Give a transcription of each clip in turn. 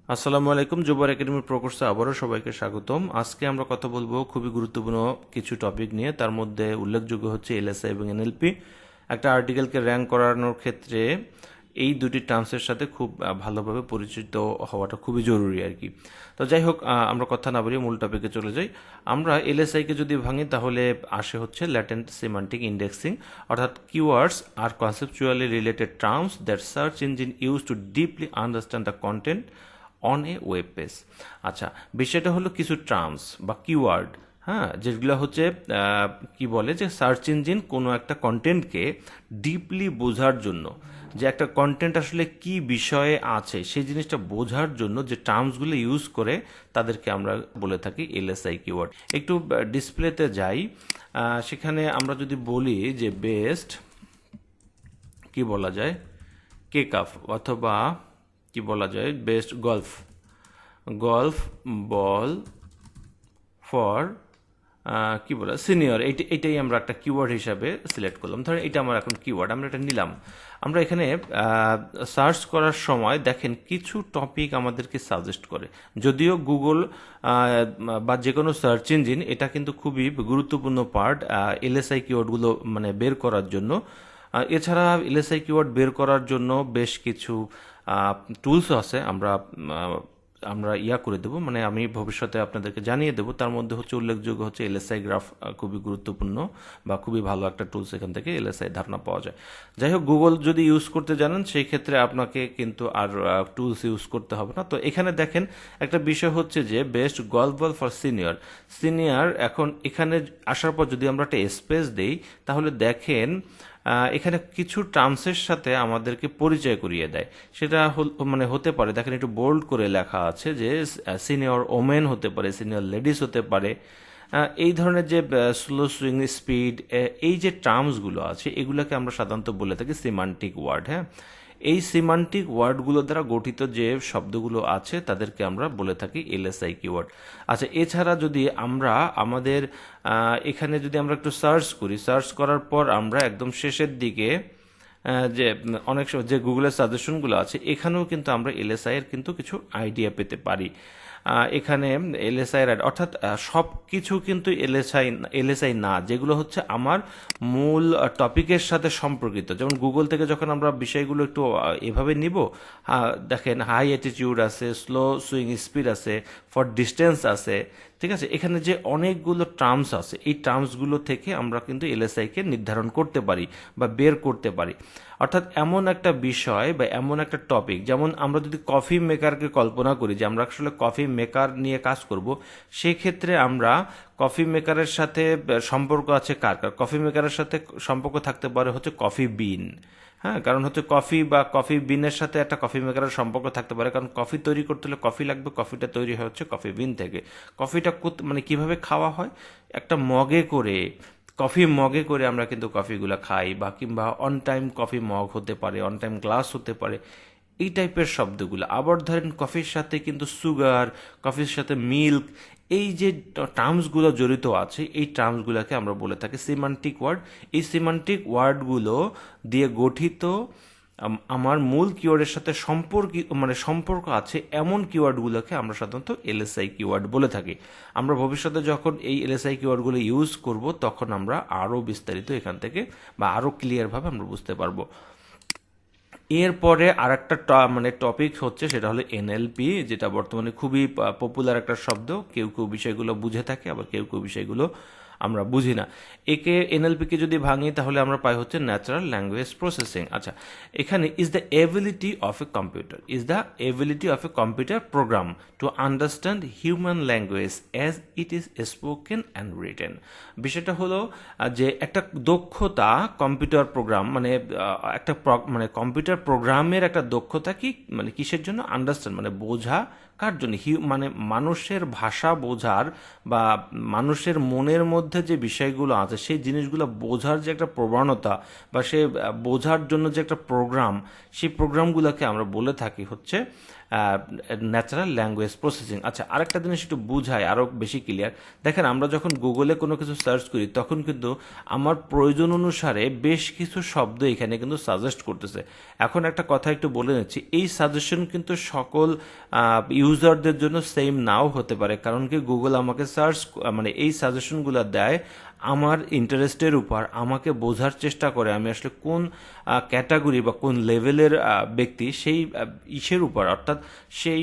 আসসালামু আলাইকুম। জোবার একাডেমির প্রকোষ্ঠে আবারও সবাইকে স্বাগতম। আজকে আমরা কথা বলবো খুবই গুরুত্বপূর্ণ কিছু টপিক নিয়ে। তার মধ্যে উল্লেখযোগ্য হচ্ছে এলএসআই এবং এনএলপি। একটা আর্টিকেলকে র্যাঙ্ক করানোর ক্ষেত্রে এই দুটি টার্মসের সাথে খুব ভালোভাবে পরিচিত হওয়াটা খুবই জরুরি আর কি। তো যাই হোক, আমরা কথা না বাড়িয়ে মূল টপিকে চলে যাই। আমরা এলএসআইকে যদি ভাঙি তাহলে আসে হচ্ছে ল্যাটেন্ট সিমান্টিক ইন্ডেক্সিং, অর্থাৎ কিওয়ার্ডস আর conceptually related terms that search engine use to deeply understand the content on a web page. আচ্ছা, বিষয়টা হলো কিছু টার্মস বা কিওয়ার্ড, হ্যাঁ, যেগুলো হচ্ছে কি বলে যে সার্চ ইঞ্জিন কোনো একটা কন্টেন্টকে ডিপলি বোঝার জন্য, যে একটা কন্টেন্ট আসলে কি বিষয়ে আছে সেই জিনিসটা বোঝার জন্য যে টার্মসগুলো ইউজ করে তাদেরকে আমরা বলে থাকি এলএসআই কিওয়ার্ড। একটু ডিসপ্লেতে যাই, সেখানে আমরা যদি বলি যে বেস্ট কি বলা যায় কেক আপ, অথবা কি বলা যায় বেস্ট গলফ বল ফর কি বলে সিনিয়র, এইটাই আমরা একটা কিওয়ার্ড হিসাবে সিলেক্ট করলাম। ধরেন এটা আমার এখন কিওয়ার্ড, আমরা এটা নিলাম। আমরা এখানে সার্চ করার সময় দেখেন কিছু টপিক আমাদেরকে সাজেস্ট করে, যদিও গুগল বা যে কোনো সার্চ ইঞ্জিন এটা কিন্তু খুবই গুরুত্বপূর্ণ পার্ট এলএসআই কিওয়ার্ডগুলো মানে বের করার জন্য। এছাড়া এলএসআই কিওয়ার্ড বের করার জন্য বেশ কিছু টুলসও আছে, আমরা করে দেবো, মানে আমি ভবিষ্যতে আপনাদেরকে জানিয়ে দেবো। তার মধ্যে হচ্ছে উল্লেখযোগ্য হচ্ছে এলএসআই গ্রাফ, খুবই গুরুত্বপূর্ণ বা খুবই ভালো একটা টুলস, এখান থেকে এলএসআই ধারণা পাওয়া যায়। যাই হোক, গুগল যদি ইউজ করতে জানেন সেই ক্ষেত্রে আপনাকে কিন্তু আর টুলস ইউজ করতে হবে না। তো এখানে দেখেন একটা বিষয় হচ্ছে যে best golf ball for senior. এখন এখানে আসার পর যদি আমরা একটা স্পেস দেই তাহলে দেখেন এখানে কিছু টার্মসের সাথে আমাদেরকে পরিচয় করিয়ে দেয়। সেটা মানে হতে পারে, দেখেন একটু বোল্ড করে লেখা আছে যে সিনিয়র ওমেন হতে পারে, সিনিয়র লেডিস হতে পারে। এই ধরনের যে স্লো সুইং স্পিড, এই যে টার্মসগুলো আছে এগুলোকে আমরা সাধারণত বলে থাকি সিমান্টিক ওয়ার্ড। হ্যাঁ, এই সিমান্টিক ওয়ার্ডগুলো দ্বারা গঠিত যে শব্দগুলো আছে তাদেরকে আমরা বলে থাকি এলএসআই কিওয়ার্ড। আচ্ছা, এছাড়া যদি আমরা আমাদের এখানে যদি আমরা একটু সার্চ করার পর আমরা একদম শেষের দিকে যে অনেক যে গুগলের সাজেশনগুলো আছে এখানেও কিন্তু আমরা এলএসআই এর কিন্তু কিছু আইডিয়া পেতে পারি। এখানে এলএসআই অর্থাৎ সব কিছু কিন্তু এলএসআই না, যেগুলো হচ্ছে আমার মূল টপিকের সাথে সম্পর্কিত। যেমন গুগল থেকে যখন আমরা বিষয়গুলো একটু এভাবে নিব, দেখেন হাই অ্যাটিটিউড আছে, স্লো সুইং স্পিড আছে, ফর ডিস্টেন্স আছে, ঠিক আছে। এখানে যে অনেকগুলো টার্মস আছে এই টার্মসগুলো থেকে আমরা কিন্তু এলএসআইকে নির্ধারণ করতে পারি বা বের করতে পারি। অর্থাৎ এমন একটা বিষয় বা এমন একটা টপিক, যেমন আমরা যদি কফি মেকারকে কল্পনা করি যে আমরা আসলে কফি মেকার নিয়ে কাজ করব, সেক্ষেত্রে আমরা কফি মেকারের সাথে সম্পর্ক আছে কার কার, কফি মেকারের সাথে সম্পর্ক থাকতে পারে হচ্ছে কফি বিন। হ্যাঁ, কারণ হচ্ছে কফি বা কফি বিনের সাথে একটা কফি মেকারের সম্পর্ক থাকতে পারে, কারণ কফি তৈরি করতে হলে কফি লাগবে, কফিটা তৈরি হয় হচ্ছে কফি বিন থেকে। কফিটা মানে কিভাবে খাওয়া হয়, একটা কফি মগে করে আমরা কিন্তু কফিগুলো খাই, বা কিংবা অন টাইম কফি মগ হতে পারে, অন টাইম গ্লাস হতে পারে, এই টাইপের শব্দগুলো। আবার ধরেন কফির সাথে কিন্তু সুগার, কফির সাথে মিল্ক, এই যে টার্মসগুলো জড়িত আছে এই টার্মসগুলোকে আমরা বলে থাকি সিমান্টিক ওয়ার্ড। এই সিমান্টিক ওয়ার্ডগুলো দিয়ে গঠিত আমার মূল কিওয়ার্ডের সাথে সম্পর্ক আছে এমন কিওয়ার্ডগুলোকে আমরা সাধারণত এলএসআই কিওয়ার্ড বলে থাকি। আমরা ভবিষ্যতে যখন এই এলএসআই কিওয়ার্ডগুলো ইউজ করব তখন আমরা আরও বিস্তারিত এখান থেকে বা আরও ক্লিয়ারভাবে আমরা বুঝতে পারবো। এরপরে আর একটা টপিক হচ্ছে, সেটা হলো এনএলপি, যেটা বর্তমানে খুবই পপুলার একটা শব্দ। কেউ কেউ বিষয়গুলো বুঝে থাকে, আবার কেউ কেউ বিষয়গুলো আমরা বুঝি না। এনএলপিকে যদি ভাঙি তাহলে আমরা পাই হচ্ছে ন্যাচারাল ল্যাঙ্গুয়েজ প্রসেসিং। আচ্ছা, এখানে is the ability of a computer program to understand human language as it is spoken and written. বিষয়টা হলো যে একটা দক্ষতা কম্পিউটার প্রোগ্রাম একটা কম্পিউটার প্রোগ্রামের একটা দক্ষতা কি কিসের জন্য, আন্ডারস্ট্যান্ড বোঝা, কার জন্য, মানুষের ভাষা বোঝার বা মানুষের মনের মধ্যে যে বিষয়গুলো আছে সেই জিনিসগুলো বোঝার যে একটা প্রবণতা বা সে বোঝার জন্য যে একটা প্রোগ্রাম, সেই প্রোগ্রামগুলোকে আমরা বলে থাকি হচ্ছে ন্যাচারাল ল্যাঙ্গুয়েজ প্রসেসিং। আচ্ছা, আরেকটা জিনিস একটু বুঝায় আরও বেশি ক্লিয়ার। দেখেন, আমরা যখন গুগলে কোনো কিছু সার্চ করি তখন কিন্তু আমার প্রয়োজন অনুসারে বেশ কিছু শব্দ এখানে কিন্তু সাজেস্ট করতেছে। এখন একটা কথা একটু বলে নিচ্ছি, এই সাজেশন কিন্তু সকল ইউজারদের জন্য সেম নাও হতে পারে, কারণ কি গুগল আমাকে মানে এই সাজেশনগুলো দেয় আমার ইন্টারেস্টের উপর, আমাকে বোঝার চেষ্টা করে আমি আসলে কোন ক্যাটাগরি বা কোন লেভেলের ব্যক্তি, সেই ইসের উপর, অর্থাৎ সেই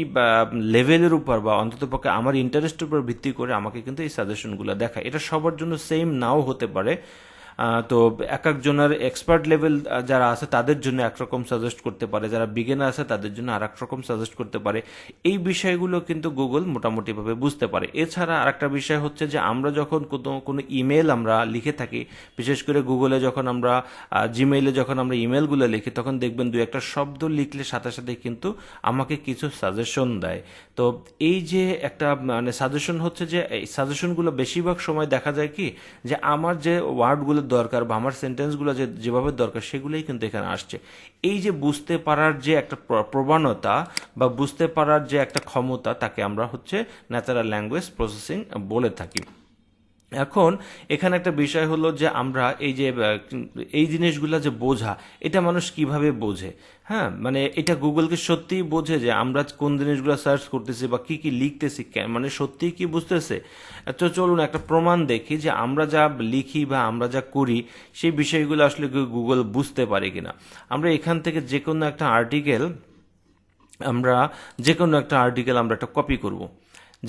লেভেলের উপর বা অন্ততপক্ষে আমার ইন্টারেস্টের উপর ভিত্তি করে আমাকে কিন্তু এই সাজেশনগুলো দেখায়। এটা সবার জন্য সেম নাও হতে পারে। তো এক একজনের এক্সপার্ট লেভেল যারা আছে তাদের জন্য একরকম সাজেস্ট করতে পারে, যারা বিগিনার আছে তাদের জন্য আর এক রকম সাজেস্ট করতে পারে। এই বিষয়গুলো কিন্তু গুগল মোটামুটিভাবে বুঝতে পারে। এছাড়া আরেকটা বিষয় হচ্ছে যে আমরা যখন কোনো ইমেল আমরা লিখে থাকি, বিশেষ করে গুগলে যখন আমরা জিমেইলে যখন আমরা ইমেলগুলো লিখি, তখন দেখবেন দু একটা শব্দ লিখলে সাথে সাথে কিন্তু আমাকে কিছু সাজেশন দেয়। তো এই যে একটা মানে সাজেশন হচ্ছে যে এই সাজেশনগুলো বেশিরভাগ সময় দেখা যায় কি যে আমার যে ওয়ার্ডগুলো দরকার বা আমার সেন্টেন্সগুলো যেভাবে দরকার সেগুলোই কিন্তু এখানে আসছে। এই যে বুঝতে পারার যে একটা প্রবণতা বা বুঝতে পারার যে একটা ক্ষমতা, তাকে আমরা হচ্ছে ন্যাচারাল ল্যাঙ্গুয়েজ প্রসেসিং বলে থাকি। এখন এখানে একটা বিষয় হলো যে আমরা এই জিনিসগুলো যে বোঝা, এটা মানুষ কিভাবে বোঝে? হ্যাঁ, মানে এটা গুগলকে সত্যিই বোঝে যে আমরা কোন জিনিসগুলো সার্চ করতেছি বা কি কি লিখতেছি, মানে সত্যিই কি বুঝতেছে? তো চলুন একটা প্রমাণ দেখি যে আমরা যা লিখি বা আমরা যা করি সেই বিষয়গুলো আসলে গুগল বুঝতে পারে কিনা। আমরা এখান থেকে যে কোনো একটা আর্টিকেল আমরা একটা কপি করব।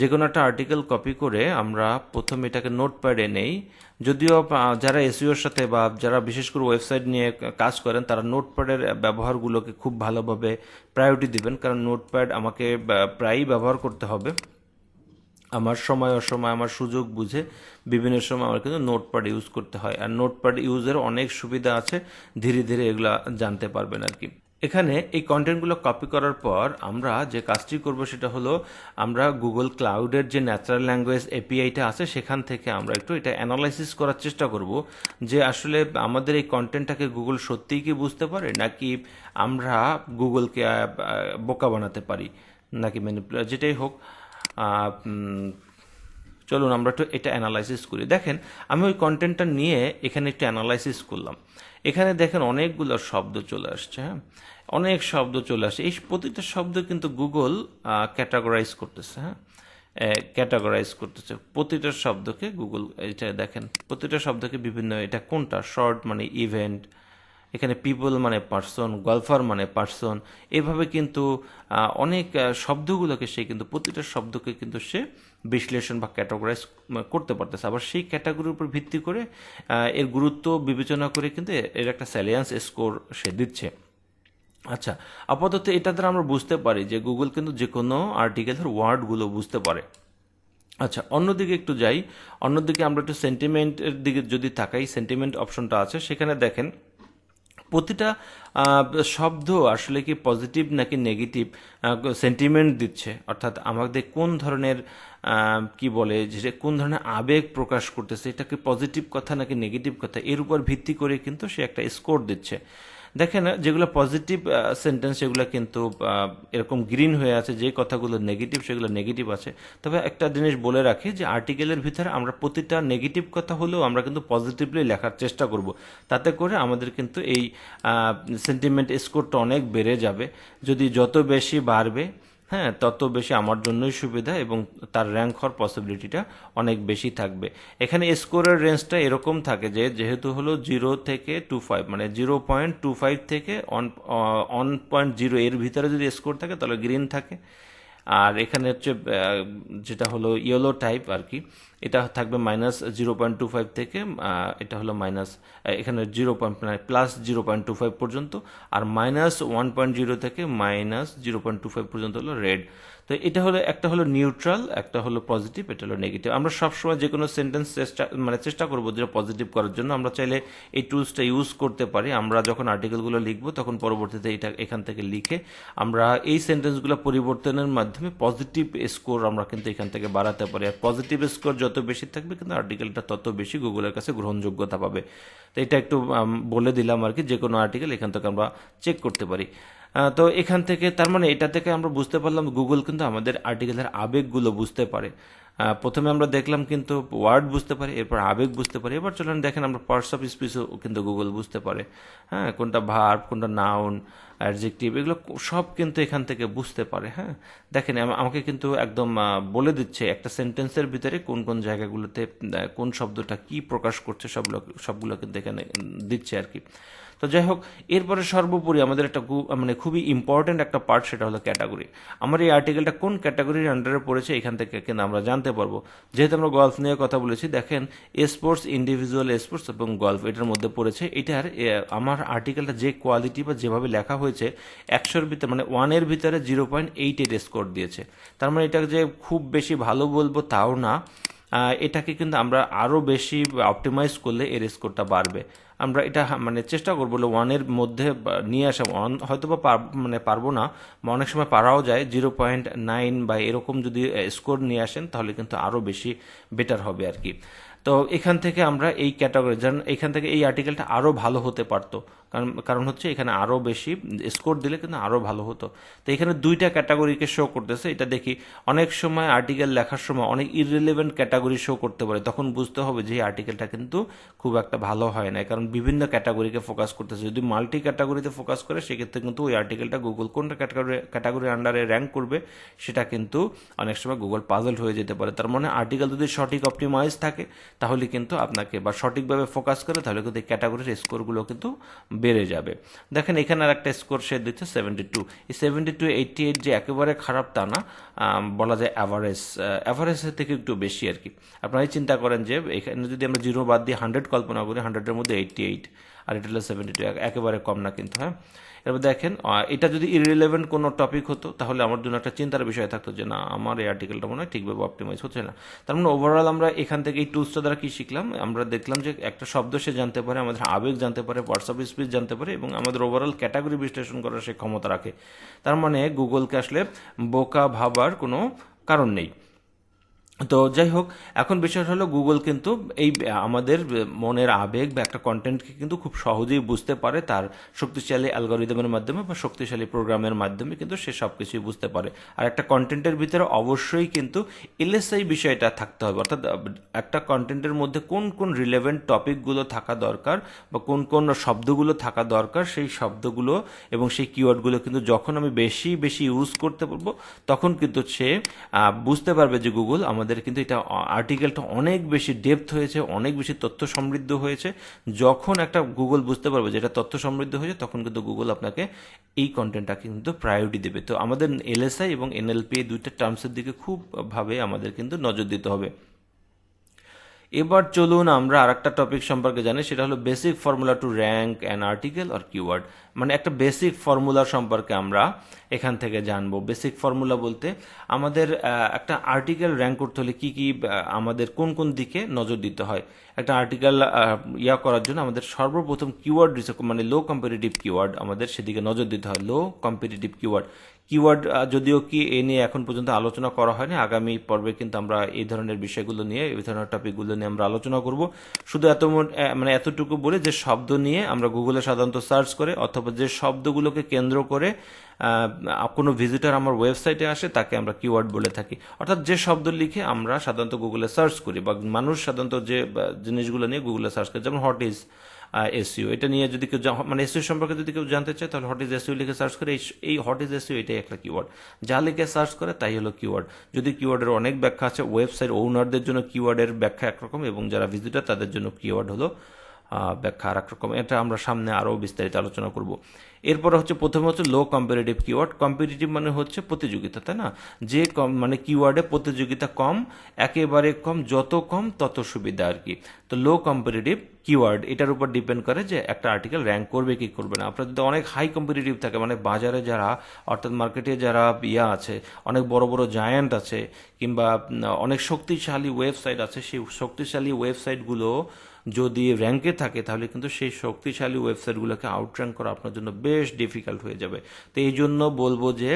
যে কোনো একটা আর্টিকেল কপি করে আমরা প্রথমে এটাকে নোটপ্যাডে নেই। যদিও যারা এসইওর সাথে বা যারা বিশেষ করে ওয়েবসাইট নিয়ে কাজ করেন তারা নোটপ্যাডের ব্যবহারগুলোকে খুব ভালোভাবে প্রায়োরিটি দিবেন, কারণ নোটপ্যাড আমাকে প্রায়ই ব্যবহার করতে হবে। আমার সময় অসময় আমার সুযোগ বুঝে বিভিন্ন সময় আমার কিন্তু নোটপ্যাড ইউজ করতে হয়, আর নোটপ্যাড ইউজের অনেক সুবিধা আছে, ধীরে ধীরে এগুলা জানতে পারবেন আর কি। এখানে এই কন্টেন্টগুলো কপি করার পর আমরা যে কাজটি করব সেটা হলো আমরা গুগল ক্লাউডের যে ন্যাচারাল ল্যাঙ্গুয়েজ এপিআইটা আছে সেখান থেকে আমরা একটু এটা অ্যানালাইসিস করার চেষ্টা করব যে আসলে আমাদের এই কন্টেন্টটাকে গুগল সত্যিই কি বুঝতে পারে, নাকি আমরা গুগলকে বোকা বানাতে পারি, নাকি ম্যানিপুলেট, যেটাই হোক। চলুন আমরা একটু এটা অ্যানালাইসিস করি। দেখেন, আমি ওই কন্টেন্টটা নিয়ে এখানে একটু অ্যানালাইসিস করলাম। এখানে দেখেন অনেকগুলো শব্দ চলে আসছে। হ্যাঁ, অনেক শব্দ চলে আসছে। এই প্রতিটা শব্দ কিন্তু গুগল ক্যাটাগরাইজ করতেছে। হ্যাঁ, ক্যাটাগরাইজ করতেছে প্রতিটা শব্দকে গুগল। এটা দেখেন প্রতিটা শব্দকে বিভিন্ন, এটা কোনটা শর্ট মানে ইভেন্ট, এখানে পিপল মানে পার্সন, গল্ফার মানে পার্সন, এভাবে কিন্তু অনেক শব্দগুলোকে সে কিন্তু প্রতিটা শব্দকে কিন্তু সে বিশ্লেষণ বা ক্যাটাগরাইজ করতে পারতেছে। আবার সেই ক্যাটাগরির উপর ভিত্তি করে এর গুরুত্ব বিবেচনা করে কিন্তু এর একটা স্যালিয়েন্স স্কোর সে দিচ্ছে। আচ্ছা, আপাতত এটা দ্বারা আমরা বুঝতে পারি যে গুগল কিন্তু যে কোনো আর্টিকেলের ওয়ার্ডগুলো বুঝতে পারে। আচ্ছা, অন্যদিকে একটু যাই। অন্যদিকে আমরা একটু সেন্টিমেন্টের দিকে যদি তাকাই, সেন্টিমেন্ট অপশনটা আছে, সেখানে দেখেন প্রতিটা শব্দ আসলে কি পজিটিভ নাকি নেগেটিভ সেন্টিমেন্ট দিচ্ছে, অর্থাৎ আমাদের কোন ধরনের কি বলে যে কোন ধরনের আবেগ প্রকাশ করতেছে, এটা কি পজিটিভ কথা নাকি নেগেটিভ কথা, এর উপর ভিত্তি করে কিন্তু সে একটা স্কোর দিচ্ছে। দেখেন, যেগুলো পজিটিভ সেন্টেন্স সেগুলো কিন্তু এরকম গ্রিন হয়ে আছে, যে কথাগুলো নেগেটিভ সেগুলো নেগেটিভ আছে। তবে একটা জিনিস বলে রাখি যে আর্টিকেলের ভিতরে আমরা প্রতিটা নেগেটিভ কথা হলেও আমরা কিন্তু পজিটিভলি লেখার চেষ্টা করব, তাতে করে আমাদের কিন্তু এই সেন্টিমেন্ট স্কোরটা অনেক বেড়ে যাবে। যদি যত বেশি বাড়বে, হ্যাঁ, তত বেশি আমার জন্যই সুবিধা এবং তার র্যাঙ্ক হওয়ার পসিবিলিটিটা অনেক বেশি থাকবে। এখানে স্কোরের রেঞ্জটা এরকম থাকে যে যেহেতু হলো 0 থেকে 25, মানে 0.25 থেকে 1.0 এর ভিতরে যদি স্কোর থাকে তাহলে গ্রিন থাকে। আর এখানে হচ্ছে যেটা হলো ইয়েলো টাইপ আর কি, এটা থাকবে -0.25 থেকে এটা হলো এখানে +0.25 পর্যন্ত, আর -1.0 থেকে -0.25 পর্যন্ত হলো রেড। তো এটা হলো একটা হলো নিউট্রাল, একটা হলো পজিটিভ, এটা হলো নেগেটিভ। আমরা সবসময় যে কোনো সেন্টেন্স চেষ্টা করবো যেটা পজিটিভ করার জন্য। আমরা চাইলে এই টুলসটা ইউজ করতে পারি। আমরা যখন আর্টিকেলগুলো লিখবো তখন পরবর্তীতে এটা এখান থেকে লিখে আমরা এই সেন্টেন্সগুলো পরিবর্তনের মাধ্যমে পজিটিভ স্কোর আমরা কিন্তু এখান থেকে বাড়াতে পারি। আর পজিটিভ স্কোর যত বেশি থাকবে কিন্তু আর্টিকেলটা তত বেশি গুগলের কাছে গ্রহণযোগ্যতা পাবে। তো এটা একটু বলে দিলাম আর কি, যে কোনো আর্টিকেল এখান থেকে আমরা চেক করতে পারি। তো এখান থেকে তার মানে এটা থেকে আমরা বুঝতে পারলাম গুগল কিন্তু আমাদের আর্টিকেলের আবেগগুলো বুঝতে পারে। প্রথমে আমরা দেখলাম কিন্তু ওয়ার্ড বুঝতে পারি, এরপর আবেগ বুঝতে পারি, এবার চলেন দেখেন আমরা পার্টস অফ স্পিচও কিন্তু গুগল বুঝতে পারে। হ্যাঁ, কোনটা ভার্ব, কোনটা নাউন, অ্যাডজেক্টিভ, এগুলো সব কিন্তু এখান থেকে বুঝতে পারে। হ্যাঁ, দেখেন আমাকে কিন্তু একদম বলে দিচ্ছে একটা সেন্টেন্সের ভিতরে কোন কোন জায়গাগুলোতে কোন শব্দটা কি প্রকাশ করছে, সবগুলো কিন্তু এখানে দিচ্ছে আর কি। তো যাই হোক, এরপরে সর্বোপরি আমাদের একটা মানে খুবই ইম্পর্টেন্ট একটা পার্ট, সেটা হলো ক্যাটাগরি। আমার এই আর্টিকেলটা কোন ক্যাটাগরির আন্ডারে পড়েছে এখান থেকে কিন্তু আমরা জানতে পারবো। যেহেতু আমরা গল্ফ নিয়ে কথা বলেছি, দেখেন স্পোর্টস, ইন্ডিভিজুয়াল স্পোর্টস এবং গল্ফ এটার মধ্যে পড়েছে। এটার আমার আর্টিকেলটা যে কোয়ালিটি বা যেভাবে লেখা হয়েছে 100-এর ভিতরে মানে 1-এর ভিতরে 0.88 স্কোর দিয়েছে। তার মানে এটা যে খুব বেশি ভালো বলবো তাও না, এটাকে কিন্তু আমরা আরও বেশি অপটিমাইজ করলে এর স্কোরটা বাড়বে। আমরা এটা মানে চেষ্টা করবো 1-এর মধ্যে নিয়ে আসা। 1 হয়তো বা মানে পারবো না, বা অনেক সময় পারাও যায়। 0.9 বা এরকম যদি স্কোর নিয়ে আসেন তাহলে কিন্তু আরও বেশি বেটার হবে আর কি। তো এখান থেকে আমরা এই ক্যাটাগরি, এখান থেকে এই আর্টিকেলটা আরও ভালো হতে পারতো, কারণ হচ্ছে এখানে আরও বেশি স্কোর দিলে কিন্তু আরও ভালো হতো। তো এখানে 2টা ক্যাটাগরিকে শো করতেছে, এটা দেখি। অনেক সময় আর্টিকেল লেখার সময় অনেক ইররিলেভেন্ট ক্যাটাগরি শো করতে পারে, তখন বুঝতে হবে যে এই আর্টিকেলটা কিন্তু খুব একটা ভালো হয় না, কারণ বিভিন্ন ক্যাটাগরিকে ফোকাস করতেছে। যদি মাল্টি ক্যাটাগরিতে ফোকাস করে সেক্ষেত্রে কিন্তু ওই আর্টিকেলটা গুগল কোনটা ক্যাটাগরির আন্ডারে র্যাঙ্ক করবে সেটা কিন্তু অনেক সময় গুগল পাজল হয়ে যেতে পারে। তার মানে আর্টিকেল যদি সঠিক অপটিমাইজ থাকে তাহলে কিন্তু আপনাকে, বা সঠিকভাবে ফোকাস করে, তাহলে কিন্তু এই ক্যাটাগরির স্কোরগুলো কিন্তু বেড়ে যাবে। দেখেন এখানে আর একটা স্কোর সে দিচ্ছে 72। এই 72, 88 যে একেবারে খারাপ তা না, বলা যায় অ্যাভারেজের থেকে একটু বেশি আর কি। আপনারাই চিন্তা করেন যে এখানে যদি আমরা 0 বাদ দিয়ে 100 কল্পনা করি, 100-এর মধ্যে 88 আর এটা হলো 72, একেবারে কম না কিন্তু। হ্যাঁ, এবার দেখেন এটা যদি ইররিলেভেন্ট কোনো টপিক হতো তাহলে আমার জন্য একটা চিন্তার বিষয় থাকতো যে না, আমার এই আর্টিকেলটা মনে হয় ঠিকভাবে অপটিমাইজ হচ্ছে না। তার মানে ওভারঅল আমরা এখান থেকে এই টুলসটা দ্বারা কি শিখলাম, আমরা দেখলাম যে একটা শব্দ সে জানতে পারে, আমাদের আবেগ জানতে পারে, পার্টস অফ স্পিচ জানতে পারে, এবং আমাদের ওভারঅল ক্যাটাগরি বিশ্লেষণ করার সে ক্ষমতা রাখে। তার মানে গুগলকে আসলে বোকা ভাবার কোনো কারণ নেই। তো যাই হোক, এখন বিষয় হলো গুগল কিন্তু এই আমাদের মনের আবেগ বা একটা কন্টেন্টকে কিন্তু খুব সহজেই বুঝতে পারে, তার শক্তিশালী অ্যালগরিদমের মাধ্যমে বা শক্তিশালী প্রোগ্রামের মাধ্যমে কিন্তু সে সব কিছুই বুঝতে পারে। আর একটা কন্টেন্টের ভিতরে অবশ্যই কিন্তু এলএসআই বিষয়টা থাকতে হবে, অর্থাৎ একটা কন্টেন্টের মধ্যে কোন কোন রিলেভেন্ট টপিকগুলো থাকা দরকার বা কোন কোন শব্দগুলো থাকা দরকার, সেই শব্দগুলো এবং সেই কিওয়ার্ডগুলো কিন্তু যখন আমি বেশি বেশি ইউজ করতে পারবো তখন কিন্তু সে বুঝতে পারবে যে গুগল আমাদের কিন্তু এটা আর্টিকেলটা অনেক বেশি ডেপথ হয়েছে, অনেক বেশি তথ্য সমৃদ্ধ হয়েছে। যখন একটা গুগল বুঝতে পারবে যে এটা তথ্য সমৃদ্ধ হয়েছে, তখন কিন্তু গুগল আপনাকে এই কন্টেন্টটাকে কিন্তু প্রায়োরিটি দেবে। তো আমাদের এলএসআই এবং এনএলপি এই দুইটা টার্মসের দিকে খুব ভাবে আমাদের কিন্তু নজর দিতে হবে। এবার চলুন আমরা আরেকটা টপিক সম্পর্কে জানি, সেটা হলো basic formula to rank an article or keyword. মানে একটা বেসিক ফর্মুলা সম্পর্কে আমরা এখান থেকে জানবো। বেসিক ফর্মুলা বলতে আমাদের একটা আর্টিকেল র্যাঙ্ক করতে হলে কি কি আমাদের কোন কোন দিকে নজর দিতে হয়। একটা আর্টিকেল করার জন্য আমাদের সর্বপ্রথম কিওয়ার্ড মানে লো কম্পিটিটিভ কিওয়ার্ড, আমাদের সেদিকে নজর দিতে হয়। লো কম্পিটিটিভ কিওয়ার্ড যদিও কি এ নিয়ে এখন পর্যন্ত আলোচনা করা হয়নি, আগামী পর্বে কিন্তু আমরা এই ধরনের বিষয়গুলো নিয়ে, এই ধরনের টপিকগুলো নিয়ে আমরা আলোচনা করব। শুধু মানে এতটুকু বলে যে শব্দ নিয়ে আমরা গুগলে সাধারণত সার্চ করে, অথবা যে শব্দগুলোকে কেন্দ্র করে কোনো ভিজিটর আমার ওয়েবসাইটে আসে তাকে আমরা কিওয়ার্ড বলে থাকি। অর্থাৎ যে শব্দ লিখে আমরা সাধারণত গুগলে সার্চ করি, বা মানুষ সাধারণত যে জিনিসগুলো নিয়ে গুগলে সার্চ করে, যেমন হোয়াট ইজ এসইও, এটা নিয়ে যদি কেউ মানে এসইও সম্পর্কে যদি কেউ জানতে চায় তাহলে হোয়াট ইজ এসইও লিখে সার্চ করে, এই হোয়াট ইজ এসইও এটাই একটা কিওয়ার্ড। যা লিখে সার্চ করে তাই হলো কিওয়ার্ড। যদি কিওয়ার্ডের অনেক ব্যাখ্যা আছে, ওয়েবসাইট ওনারদের জন্য কিওয়ার্ডের ব্যাখ্যা একরকম, এবং যারা ভিজিটর তাদের জন্য কিওয়ার্ড হলো ব্যাখ্যা আর একরকম। এটা আমরা সামনে আরও বিস্তারিত আলোচনা করব। এরপরে হচ্ছে প্রথমে হচ্ছে লো কম্পারেটিভ কিওয়ার্ড। কম্পিটিটিভ মানে হচ্ছে প্রতিযোগিতা, তাই না? যে মানে কিওয়ার্ডে প্রতিযোগিতা কম, একেবারে কম, যত কম তত সুবিধা আর কি। তো লো কম্পিটিটিভ কিওয়ার্ড এটার উপর ডিপেন্ড করে যে একটা আর্টিকেল র্যাঙ্ক করবে কি করবে না। আপনার যদি অনেক হাই কম্পিটিটিভ থাকে, মানে বাজারে যারা, অর্থাৎ মার্কেটে যারা আছে, অনেক বড় বড় জায়ান্ট আছে, কিংবা অনেক শক্তিশালী ওয়েবসাইট আছে, সেই শক্তিশালী ওয়েবসাইটগুলো যদি র্যাঙ্কে থাকে তাহলে কিন্তু সেই শক্তিশালী ওয়েবসাইটগুলোকে আউটর্যাঙ্ক করা আপনার জন্য বেশ ডিফিকাল্ট হয়ে যাবে। তো এই জন্য বলবো যে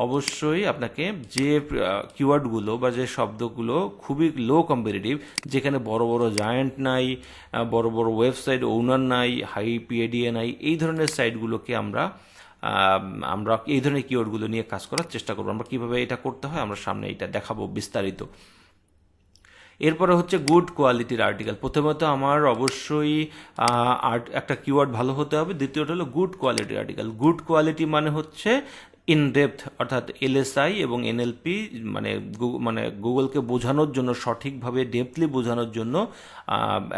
অবশ্যই আপনাকে যে কিওয়ার্ডগুলো বা যে শব্দগুলো খুবই লো কম্পিটিটিভ, যেখানে বড় বড় জায়ান্ট নাই, বড় বড় ওয়েবসাইট ওনার নাই, হাই পিএডিএ নাই, এই ধরনের সাইটগুলোকে আমরা আমরা এই ধরনের কিওয়ার্ডগুলো নিয়ে কাজ করার চেষ্টা করবো। আমরা কিভাবে এটা করতে হয় আমরা সামনে এটা দেখাবো বিস্তারিত। এরপরে হচ্ছে গুড কোয়ালিটির আর্টিকেল। প্রথমত আমার অবশ্যই একটা কিওয়ার্ড ভালো হতে হবে, দ্বিতীয়টা হলো গুড কোয়ালিটির আর্টিকেল। গুড কোয়ালিটি মানে হচ্ছে ইন ডেপথ, অর্থাৎ এলএসআই এবং এনএলপি মানে গুগলকে বোঝানোর জন্য, সঠিকভাবে ডেপথলি বোঝানোর জন্য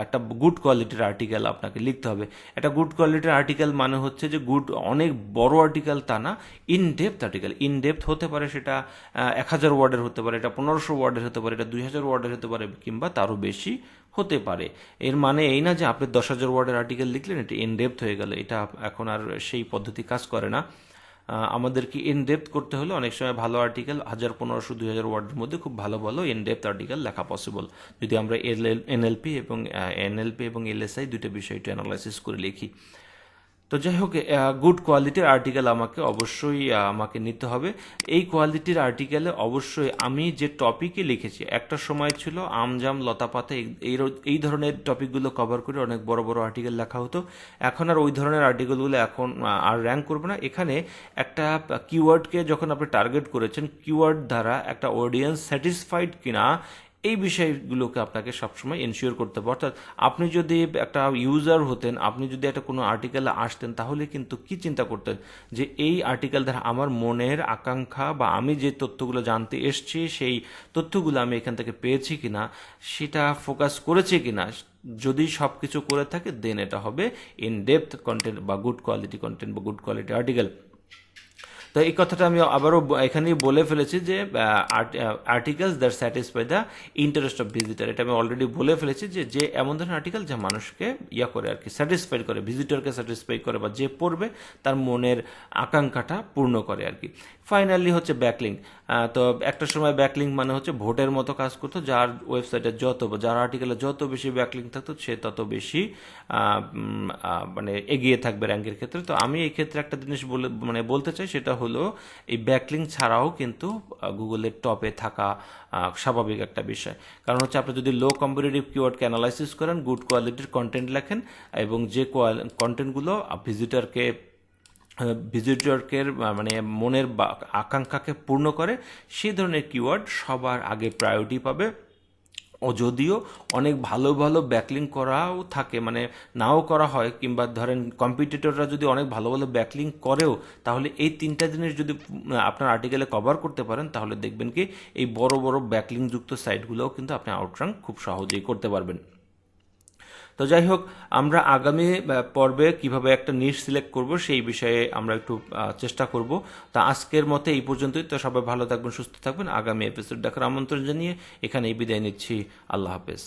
একটা গুড কোয়ালিটির আর্টিকেল আপনাকে লিখতে হবে। একটা গুড কোয়ালিটির আর্টিকেল মানে হচ্ছে যে অনেক বড় আর্টিকেল তা না, in depth article. In depth হতে পারে সেটা 1000 ওয়ার্ডের হতে পারে, এটা 1500 ওয়ার্ডের হতে পারে, এটা 2000 ওয়ার্ডের হতে পারে, কিংবা তারও বেশি হতে পারে। এর মানে এই না যে আপনি 10,000 ওয়ার্ডের আর্টিকেল লিখলেন এটা ইন ডেপথ হয়ে গেল, এটা এখন আর সেই পদ্ধতি কাজ করে না। আমাদেরকে ইন ডেপথ করতে হলে অনেক সময় ভালো আর্টিকেল 1000, 1500, 2000 ওয়ার্ডের মধ্যে খুব ভালো ভালো ইন ডেপথ আর্টিকেল লেখা পসিবল, যদি আমরা এনএলপি এবং এলএসআই দুইটা বিষয় একটু অ্যানালাইসিস করে লিখি। তো যাই হোক, গুড কোয়ালিটির আর্টিকেল অবশ্যই আমাকে নিতে হবে। এই কোয়ালিটির আর্টিকেলে অবশ্যই আমি যে টপিকে লিখেছি, একটা সময় ছিল আমজাম লতাপাতা এই ধরনের টপিকগুলো কভার করে অনেক বড় বড় আর্টিকেল লেখা হতো। এখন আর ওই ধরনের আর্টিকেলগুলো এখন আর র্যাঙ্ক করবে না। এখানে একটা কিওয়ার্ডকে যখন আপনি টার্গেট করেছেন, কিওয়ার্ড দ্বারা একটা অডিয়েন্স স্যাটিসফাইড কিনা এই বিষয়গুলোকে আপনাকে সবসময় এনশিওর করতে হবে। অর্থাৎ আপনি যদি একটা ইউজার হতেন, আপনি যদি একটা কোনো আর্টিকেলে আসতেন, তাহলে কিন্তু কি চিন্তা করতেন যে এই আর্টিকেল দ্বারা আমার মনের আকাঙ্ক্ষা বা আমি যে তথ্যগুলো জানতে এসছি সেই তথ্যগুলো আমি এখান থেকে পেয়েছি কিনা, সেটা ফোকাস করেছে কিনা। যদি সব কিছু করে থাকে দেন এটা হবে ইন ডেপথ কন্টেন্ট বা গুড কোয়ালিটি কন্টেন্ট বা গুড কোয়ালিটি আর্টিকেল। তো এই কথাটা আমি আবারও এখানেই বলে ফেলেছি যে articles that satisfy the interest of visitor, এটা আমি অলরেডি বলে ফেলেছি যে এমন ধরনের আর্টিকেল যা মানুষকে করে আর কি, স্যাটিসফাইড করে, ভিজিটরকে স্যাটিসফাই করে, বা যে পড়বে তার মনের আকাঙ্ক্ষাটা পূর্ণ করে আর কি। ফাইনালি হচ্ছে ব্যাকলিং। তো একটা সময় ব্যাকলিং মানে হচ্ছে ভোটের মতো কাজ করতো, যার ওয়েবসাইটে যার আর্টিকেলে যত বেশি ব্যাকলিং থাকতো সে তত বেশি মানে এগিয়ে থাকবে র্যাঙ্কের ক্ষেত্রে। তো আমি এই ক্ষেত্রে একটা জিনিস বলতে চাই, সেটা হলো এই ব্যাকলিং ছাড়াও কিন্তু গুগলের টপে থাকা স্বাভাবিক একটা বিষয়। কারণ হচ্ছে আপনি যদি লো কম্পিটিটিভ কিওয়ার্ডকে অ্যানালাইসিস করেন, গুড কোয়ালিটির কন্টেন্ট লেখেন, এবং যে কন্টেন্টগুলো ভিজিটরকে মানে মনের আকাঙ্ক্ষাকে পূর্ণ করে, সেই ধরনের কিওয়ার্ড সবার আগে প্রায়োরিটি পাবে। ও যদিও অনেক ভালো ভালো ব্যাকলিং করাও থাকে, মানে নাও করা হয়, কিংবা ধরেন কম্পিটিটররা যদি অনেক ভালো ভালো ব্যাকলিং করেও, তাহলে এই তিনটা জিনিস যদি আপনার আর্টিকেলে কভার করতে পারেন, তাহলে দেখবেন কি এই বড় বড় ব্যাকলিং যুক্ত সাইটগুলোও কিন্তু আপনি আউটরাঙ্ক খুব সহজেই করতে পারবেন। তো যাই হোক, আমরা আগামী পর্বে কিভাবে একটা নিশ সিলেক্ট করব সেই বিষয়ে আমরা একটু চেষ্টা করব। তা আজকের মতে এই পর্যন্তই। তো সবাই ভালো থাকবেন, সুস্থ থাকবেন। আগামী এপিসোড দেখার আমন্ত্রণ জানিয়ে এখানেই বিদায় নিচ্ছি। আল্লাহ হাফেজ।